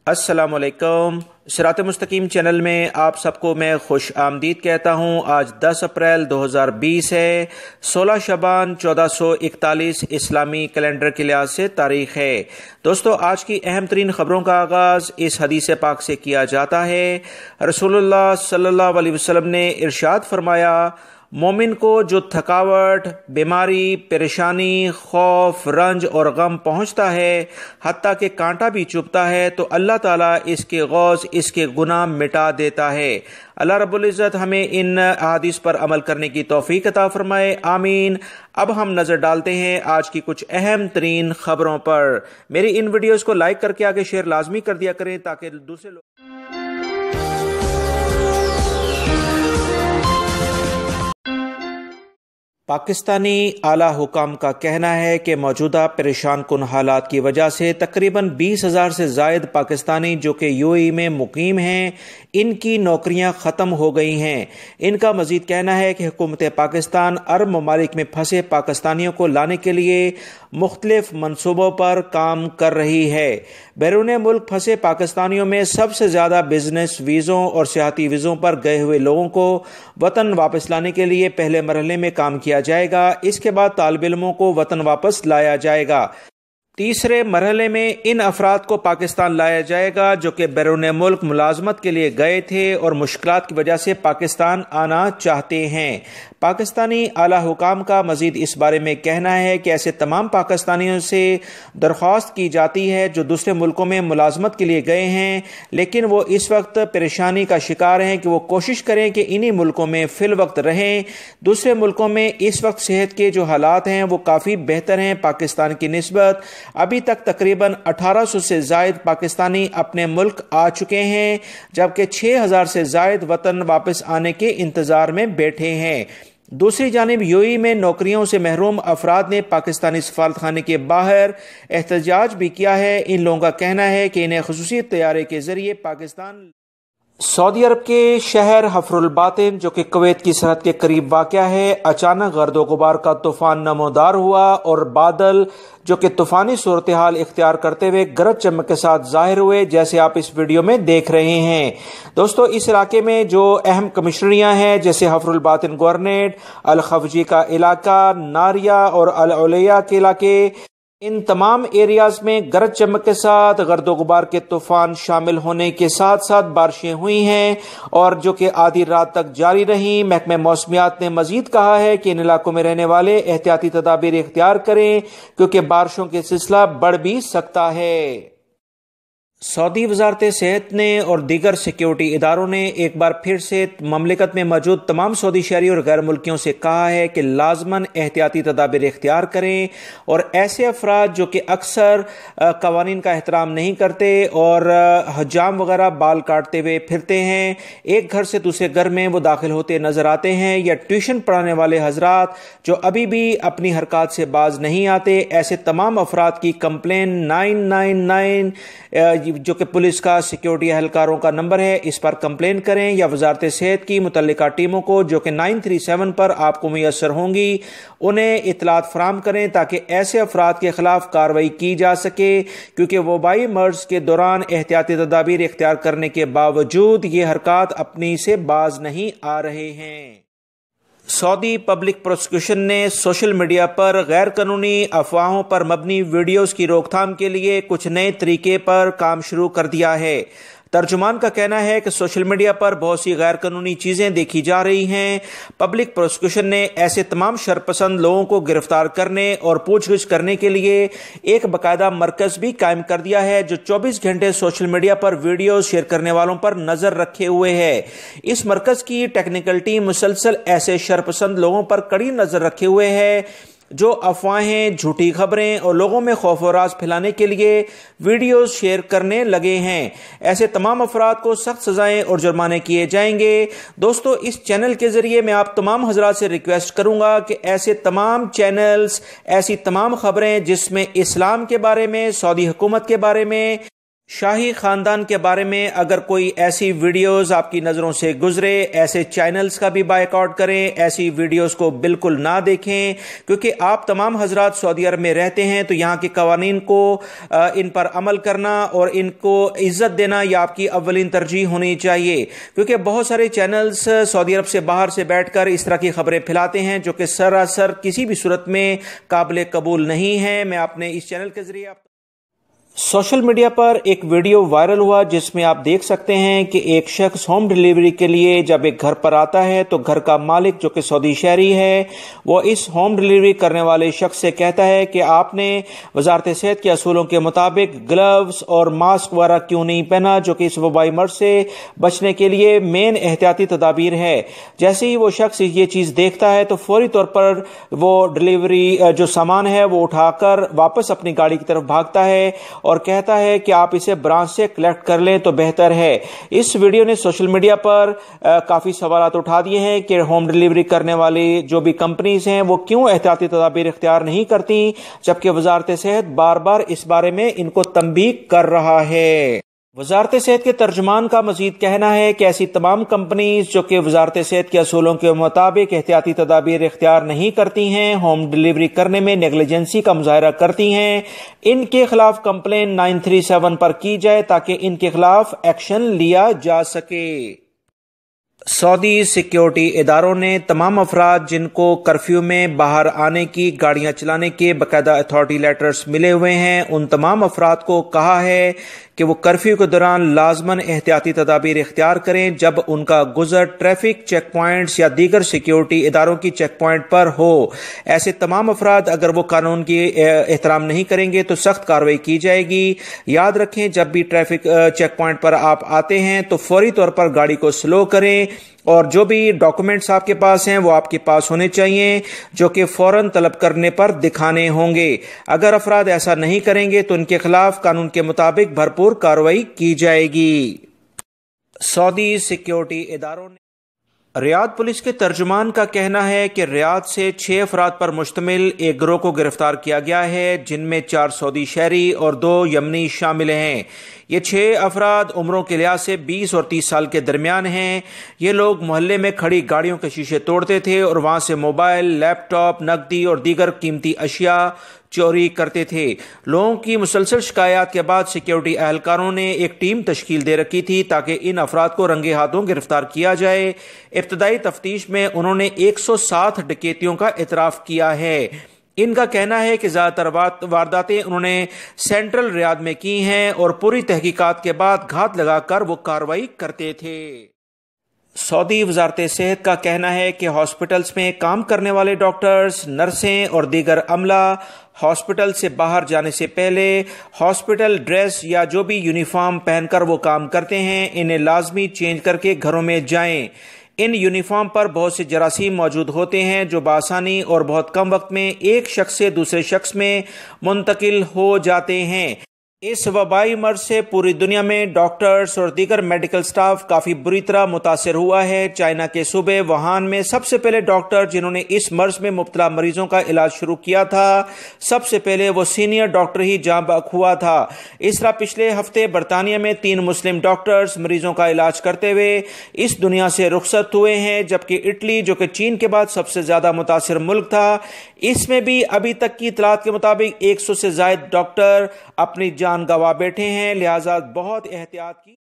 السلام علیکم۔ صراط مستقیم چینل میں آپ سب کو میں خوش آمدید کہتا ہوں۔ آج 10 اپریل 2020 ہے، 16 شعبان 1441 اسلامی کیلنڈر کے لحاظ سے تاریخ ہے۔ دوستو، آج کی اہم ترین خبروں کا آغاز اس حدیث پاک سے کیا جاتا ہے۔ رسول اللہ صلی اللہ علیہ وسلم نے ارشاد فرمایا، مومن کو جو تھکاوٹ، بیماری، پریشانی، خوف، رنج اور غم پہنچتا ہے، حتیٰ کہ کانٹا بھی چبھتا ہے، تو اللہ تعالیٰ اس کے غوث، اس کے گناہ مٹا دیتا ہے۔ اللہ رب العزت ہمیں ان احادیث پر عمل کرنے کی توفیق عطا فرمائے، آمین۔ اب ہم نظر ڈالتے ہیں آج کی کچھ اہم ترین خبروں پر۔ میری ان ویڈیوز کو لائک کر کے آگے شیئر لازمی کر دیا کریں تاکہ دوسرے لوگ پاکستانی اعلیٰ حکام کا کہنا ہے کہ موجودہ پریشان کن حالات کی وجہ سے تقریباً 20,000 سے زائد پاکستانی جو کہ UAE میں مقیم ہیں، ان کی نوکریاں ختم ہو گئی ہیں۔ ان کا مزید کہنا ہے کہ حکومت پاکستان عرب ممالک میں پھنسے پاکستانیوں کو لانے کے لیے مختلف منصوبوں پر کام کر رہی ہے۔ بیرون ملک پھنسے پاکستانیوں میں سب سے زیادہ بزنس ویزوں اور سیاحتی ویزوں پر گئے ہوئے لوگوں کو وطن واپس لانے کے لیے پہلے مرحلے میں کام کیا جائے گا۔ اس کے بعد طالب علموں کو وطن واپس لایا جائے گا۔ تیسرے مرحلے میں ان افراد کو پاکستان لایا جائے گا جو کہ بیرون ملک ملازمت کے لیے گئے تھے اور مشکلات کی وجہ سے پاکستان آنا چاہتے ہیں۔ پاکستانی اعلیٰ حکام کا مزید اس بارے میں کہنا ہے کہ ایسے تمام پاکستانیوں سے درخواست کی جاتی ہے جو دوسرے ملکوں میں ملازمت کے لیے گئے ہیں لیکن وہ اس وقت پریشانی کا شکار ہیں کہ وہ کوشش کریں کہ انہی ملکوں میں فی الوقت رہیں۔ دوسرے ملکوں میں اس وقت صحت کے جو حالات ہیں وہ کافی بہتر ہیں پاکستان کی نسبت۔ ابھی تک تقریباً 1800 سے زائد پاکستانی اپنے ملک آ چکے ہیں جبکہ 6000 سے زائد وطن واپس آنے کے انتظار میں بیٹھے ہیں۔ دوسری جانب UAE میں نوکریوں سے محروم افراد نے پاکستانی سفارت خانے کے باہر احتجاج بھی کیا ہے۔ ان لوگوں کا کہنا ہے کہ انہیں خصوصی طیارے کے ذریعے پاکستان سعودی عرب کے شہر حفر الباطن جو کہ کویت کی سرحد کے قریب واقع ہے، اچانک گرد و غبار کا طوفان نمودار ہوا اور بادل جو کہ طوفانی صورتحال اختیار کرتے ہوئے گرج چمک کے ساتھ ظاہر ہوئے، جیسے آپ اس ویڈیو میں دیکھ رہے ہیں۔ دوستو، اس علاقے میں جو اہم کمشنریاں ہیں جیسے حفر الباطن گورنیٹ، الخفجی کا علاقہ، ناریہ اور العلیہ کے علاقے، ان تمام ایریاز میں گرج چمک کے ساتھ گرد و غبار کے طوفان شامل ہونے کے ساتھ ساتھ بارشیں ہوئی ہیں اور جو کہ آدھی رات تک جاری رہیں۔ محکمہ موسمیات نے مزید کہا ہے کہ ان علاقوں میں رہنے والے احتیاطی تدابیر اختیار کریں کیونکہ بارشوں کے سلسلہ بڑھ بھی سکتا ہے۔ سعودی وزارت صحت نے اور دیگر سیکیورٹی اداروں نے ایک بار پھر سے مملکت میں موجود تمام سعودی شہری اور غیر ملکیوں سے کہا ہے کہ لازماً احتیاطی تدابیر اختیار کریں اور ایسے افراد جو کہ اکثر قوانین کا احترام نہیں کرتے اور حجام وغیرہ بال کاٹتے ہوئے پھرتے ہیں، ایک گھر سے دوسرے گھر میں وہ داخل ہوتے نظر آتے ہیں، یا ٹیوشن پڑھانے والے حضرات جو ابھی بھی اپنی حرکات سے باز نہیں آتے، ایسے تمام افراد کی کمپلین 999 جو کہ پولیس کا سیکیورٹی اہلکاروں کا نمبر ہے، اس پر کمپلین کریں یا وزارت صحت کی متعلقہ ٹیموں کو جو کہ 937 پر آپ کو میسر ہوں گی انہیں اطلاعات فراہم کریں تاکہ ایسے افراد کے خلاف کارروائی کی جا سکے، کیونکہ وبائی مرض کے دوران احتیاطی تدابیر اختیار کرنے کے باوجود یہ حرکات اپنی سے باز نہیں آ رہے ہیں۔ سعودی پبلک پروسیکیوشن نے سوشل میڈیا پر غیر قانونی افواہوں پر مبنی ویڈیوز کی روک تھام کے لیے کچھ نئے طریقے پر کام شروع کر دیا ہے۔ ترجمان کا کہنا ہے کہ سوشل میڈیا پر بہت سی غیر قانونی چیزیں دیکھی جا رہی ہیں۔ پبلک پروسیکیوشن نے ایسے تمام شرپسند لوگوں کو گرفتار کرنے اور پوچھ گچھ کرنے کے لیے ایک باقاعدہ مرکز بھی قائم کر دیا ہے جو 24 گھنٹے سوشل میڈیا پر ویڈیوز شیئر کرنے والوں پر نظر رکھے ہوئے ہے۔ اس مرکز کی ٹیکنیکل ٹیم مسلسل ایسے شرپسند لوگوں پر کڑی نظر رکھے ہوئے ہے جو افواہیں، جھوٹی خبریں اور لوگوں میں خوف و راز پھیلانے کے لیے ویڈیوز شیئر کرنے لگے ہیں۔ ایسے تمام افراد کو سخت سزائیں اور جرمانے کیے جائیں گے۔ دوستو، اس چینل کے ذریعے میں آپ تمام حضرات سے ریکویسٹ کروں گا کہ ایسے تمام چینلز، ایسی تمام خبریں جس میں اسلام کے بارے میں، سعودی حکومت کے بارے میں شاہی خاندان کے بارے میں اگر کوئی ایسی ویڈیوز آپ کی نظروں سے گزرے، ایسے چینلز کا بھی بائیکاٹ کریں، ایسی ویڈیوز کو بالکل نہ دیکھیں، کیونکہ آپ تمام حضرات سعودی عرب میں رہتے ہیں تو یہاں کے قوانین کو ان پر عمل کرنا اور ان کو عزت دینا یہ آپ کی اولین ترجیح ہونی چاہیے، کیونکہ بہت سارے چینلز سعودی عرب سے باہر سے بیٹھ کر اس طرح کی خبریں پھیلاتے ہیں جو کہ سراسر کسی بھی صورت میں قابل قبول نہیں ہے۔ میں اپنے اس چینل کے ذریعے سوشل میڈیا پر ایک ویڈیو وائرل ہوا جس میں آپ دیکھ سکتے ہیں کہ ایک شخص ہوم ڈیلیوری کے لیے جب ایک گھر پر آتا ہے تو گھر کا مالک جو کہ سعودی شہری ہے وہ اس ہوم ڈیلیوری کرنے والے شخص سے کہتا ہے کہ آپ نے وزارت صحت کے اصولوں کے مطابق گلوز اور ماسک وغیرہ کیوں نہیں پہنا، جو کہ اس وبائی مرض سے بچنے کے لیے مین احتیاطی تدابیر ہے۔ جیسے ہی وہ شخص یہ چیز دیکھتا ہے تو فوری طور پر وہ ڈیلیوری جو سامان ہے وہ اٹھا کر واپس اپنی گاڑی کی طرف بھاگتا ہے اور کہتا ہے کہ آپ اسے برانچ سے کلیکٹ کر لیں تو بہتر ہے۔ اس ویڈیو نے سوشل میڈیا پر کافی سوالات اٹھا دیے ہیں کہ ہوم ڈیلیوری کرنے والی جو بھی کمپنیز ہیں وہ کیوں احتیاطی تدابیر اختیار نہیں کرتی، جبکہ وزارت صحت بار بار اس بارے میں ان کو تنبیہ کر رہا ہے۔ وزارت صحت کے ترجمان کا مزید کہنا ہے کہ ایسی تمام کمپنیز جو کہ وزارت صحت کے اصولوں کے مطابق احتیاطی تدابیر اختیار نہیں کرتی ہیں، ہوم ڈیلیوری کرنے میں نیگلیجنسی کا مظاہرہ کرتی ہیں، ان کے خلاف کمپلین 937 پر کی جائے تاکہ ان کے خلاف ایکشن لیا جا سکے۔ سعودی سیکیورٹی اداروں نے تمام افراد جن کو کرفیو میں باہر آنے کی، گاڑیاں چلانے کے باقاعدہ اتھارٹی لیٹرز ملے ہوئے ہیں، ان تمام افراد کو کہا ہے کہ وہ کرفیو کے دوران لازماً احتیاطی تدابیر اختیار کریں جب ان کا گزر ٹریفک چیک پوائنٹس یا دیگر سیکیورٹی اداروں کی چیک پوائنٹ پر ہو۔ ایسے تمام افراد اگر وہ قانون کی احترام نہیں کریں گے تو سخت کارروائی کی جائے گی۔ یاد رکھیں جب بھی ٹریفک چیک پوائنٹ پر آپ آتے ہیں تو فوری طور پر گاڑی کو سلو کریں اور جو بھی ڈاکومنٹس آپ کے پاس ہیں وہ آپ کے پاس ہونے چاہیے جو کہ فوراً طلب کرنے پر دکھانے ہوں گے۔ اگر افراد ایسا نہیں کریں گے تو ان کے خلاف قانون کے مطابق بھرپور کارروائی کی جائے گی۔ سعودی سیکیورٹی اداروں نے ریاض پولیس کے ترجمان کا کہنا ہے کہ ریاض سے 6 افراد پر مشتمل ایک گروہ کو گرفتار کیا گیا ہے جن میں 4 سعودی شہری اور 2 یمنی شامل ہیں۔ یہ 6 افراد عمروں کے لحاظ سے 20 اور 30 سال کے درمیان ہیں۔ یہ لوگ محلے میں کھڑی گاڑیوں کے شیشے توڑتے تھے اور وہاں سے موبائل، لیپ ٹاپ، نقدی اور دیگر قیمتی اشیاء چوری کرتے تھے۔ لوگوں کی مسلسل شکایات کے بعد سیکیورٹی اہلکاروں نے ایک ٹیم تشکیل دے رکھی تھی تاکہ ان افراد کو رنگے ہاتھوں گرفتار کیا جائے۔ ابتدائی تفتیش میں انہوں نے 107 ڈکیتیوں کا اعتراف کیا ہے۔ ان کا کہنا ہے کہ زیادہ تر وارداتیں انہوں نے سینٹرل ریاض میں کی ہیں اور پوری تحقیقات کے بعد گھات لگا کر وہ کارروائی کرتے تھے۔ سعودی وزارت صحت کا کہنا ہے کہ ہاسپٹلز میں کام کرنے والے ڈاکٹرز، نرسیں اور دیگر عملہ ہاسپٹل سے باہر جانے سے پہلے ہاسپٹل ڈریس یا جو بھی یونیفارم پہن کر وہ کام کرتے ہیں انہیں لازمی چینج کر کے گھروں میں جائیں۔ ان یونیفارم پر بہت سے جراثیم موجود ہوتے ہیں جو بآسانی اور بہت کم وقت میں ایک شخص سے دوسرے شخص میں منتقل ہو جاتے ہیں۔ اس وبائی مرض سے پوری دنیا میں ڈاکٹرز اور دیگر میڈیکل سٹاف کافی بری طرح متاثر ہوا ہے۔ چائنا کے صوبے ووہان میں سب سے پہلے ڈاکٹر جنہوں نے اس مرض میں مبتلا مریضوں کا علاج شروع کیا تھا، سب سے پہلے وہ سینئر ڈاکٹر ہی جاں بحق ہوا تھا۔ اس طرح پچھلے ہفتے برطانیہ میں 3 مسلم ڈاکٹرز مریضوں کا علاج کرتے ہوئے اس دنیا سے رخصت ہوئے ہیں، جبکہ اٹلی جو کہ چین کے بعد سب سے زیادہ متاثر ملک تھا، اس میں بھی ابھی تک کی اطلاعات کے مطابق 100 سے زائد ڈاکٹر اپنی جان گوا بیٹھے ہیں، لہذا بہت احتیاط کی۔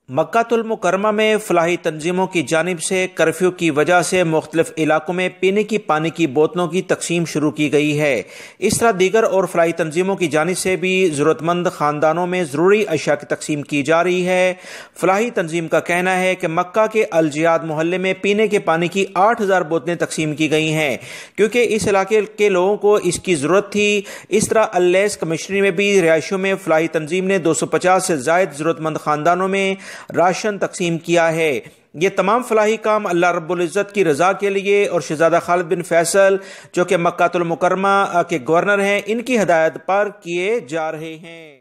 مکہ المکرمہ میں فلاحی تنظیموں کی جانب سے کرفیو کی وجہ سے مختلف علاقوں میں پینے کی پانی کی بوتلوں کی تقسیم شروع کی گئی ہے۔ اس طرح دیگر اور فلاحی تنظیموں کی جانب سے بھی ضرورت مند خاندانوں میں ضروری اشیاء کی تقسیم کی جا رہی ہے۔ فلاحی تنظیم کا کہنا ہے کہ مکہ کے الجیاد محلے میں پینے کے پانی کی 8000 بوتلیں تقسیم کی گئی ہیں کیونکہ اس علاقے کے لوگوں کو اس کی ضرورت تھی۔ اس طرح اللیس کمشنری میں بھی رہائشوں میں فلاحی تنظیم نے 250 سے زائد ضرورت مند خاندانوں میں راشن تقسیم کیا ہے۔ یہ تمام فلاحی کام اللہ رب العزت کی رضا کے لیے اور شہزادہ خالد بن فیصل جو کہ مکہ المکرمہ کے گورنر ہیں ان کی ہدایت پر کیے جا رہے ہیں۔